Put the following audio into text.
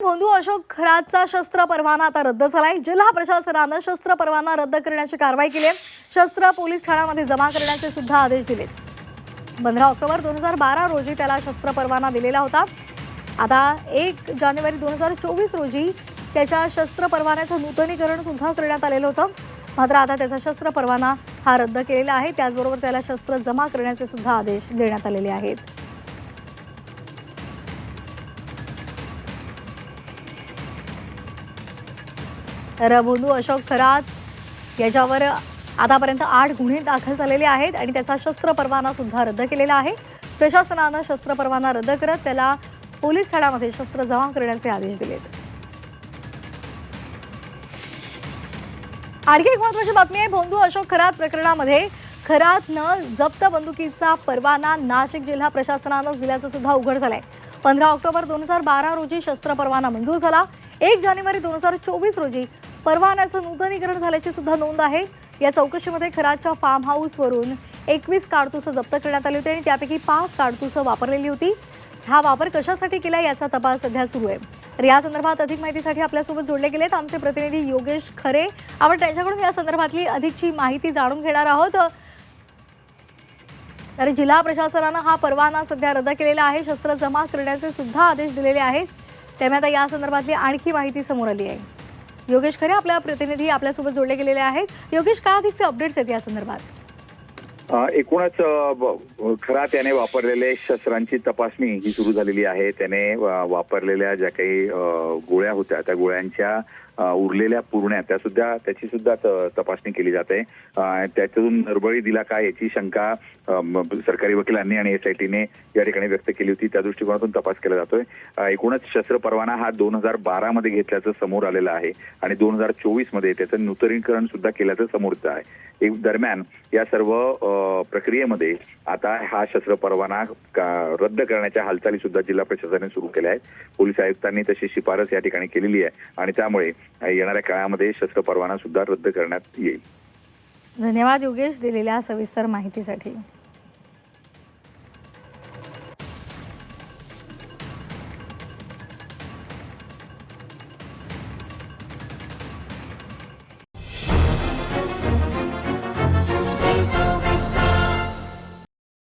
भोंदू अशोक खरातचा शस्त्र परवाना आता रद्द झालाय। जिल्हा प्रशासनाने शस्त्र परवाना रद्द करण्याची कारवाई केली आहे। शस्त्र पोलीस ठाण्यामध्ये जमा करण्याचे सुद्धा आदेश दिले। 15 ऑक्टोबर 2012 रोजी त्याला शस्त्र परवाना दिलेला होता। आता 1 जानेवारी 2024 रोजी त्याच्या शस्त्र परवान्याचं नूतनीकरण सुद्धा करण्यात आलेलं होतं। मात्र आता त्याचा शस्त्र परवाना हा रद्द केलेला आहे। त्याचबरोबर त्याला शस्त्र जमा करण्याचे सुद्धा आदेश देण्यात आलेले आहेत। तर भोंदू अशोक खरात याच्यावर आतापर्यंत 8 गुन्हे दाखल झालेले आहेत आणि त्याचा शस्त्र परवाना सुद्धा रद्द केलेला आहे। प्रशासनाने शस्त्र परवाना रद्द करत त्याला पोलीस ठाण्यामध्ये शस्त्र जमा करण्याचे आदेश दिलेत। आणखी एक महत्त्वाची बातमी आहे। भोंदू अशोक खरात प्रकरणामध्ये खरातनं जप्त बंदुकीचा परवाना नाशिक जिल्हा प्रशासनानं दिल्याचं सुद्धा उघड झालंय। 15 ऑक्टोबर 2012 रोजी शस्त्र परवाना मंजूर झाला। 1 जानेवारी 2024 रोजी परवान्याचं नूतनीकरण झाल्याची सुद्धा नोंद आहे। या चौकशीमध्ये खरातच्या फार्म हाऊसवरून 21 कारतुसं जप्त करण्यात आली होती आणि त्यापैकी 5 कारतुसं वापरलेली होती। हा वापर कशासाठी केला याचा तपास सध्या सुरू आहे। तर या संदर्भात अधिक माहितीसाठी आपल्यासोबत जोडले गेलेत आमचे प्रतिनिधी योगेश खरे। आपण त्यांच्याकडून या संदर्भातली अधिकची माहिती जाणून घेणार आहोत। तर जिल्हा प्रशासनाने हा परवाना सध्या रद्द केलेला आहे। शस्त्र जमा करण्याचे सुद्धा आदेश दिलेले आहेत। त्यामुळे आता या संदर्भातली आणखी माहिती समोर आली आहे। योगेश खरे आपल्या प्रतिनिधी आपल्यासोबत जोडले गेलेले आहेत। योगेश, काय अधिकचे अपडेट्स आहेत या संदर्भात? एकूणच खरात याने वापरलेले शस्त्रांची तपासणी ही सुरू झालेली आहे। त्याने वापरलेल्या ज्या काही गोळ्या होत्या त्या गोळ्यांच्या उरलेल्या पुरण्या त्याची सुद्धा तपासणी केली जाते। त्यातून नरबळी दिला काय याची शंका सरकारी वकिलांनी आणि SITने या ठिकाणी व्यक्त केली होती। त्या दृष्टिकोनातून तपास केला जातोय। एकूणच शस्त्र परवाना हा 2012 मध्ये घेतल्याचं समोर आलेलं आहे आणि 2024 मध्ये त्याचं नूतनीकरण सुद्धा केल्याचं समोर येत आहे। दरम्यान या सर्व प्रक्रियेमध्ये आता हा शस्त्र परवाना रद्द करण्याच्या हालचाली सुद्धा जिल्हा प्रशासनाने सुरू केल्या आहेत। पोलीस आयुक्तांनी तशी शिफारस या ठिकाणी केलेली आहे आणि त्यामुळे येणाऱ्या काळामध्ये शस्त्र परवाना सुद्धा रद्द करण्यात येईल। धन्यवाद योगेश दिलेल्या सविस्तर माहितीसाठी।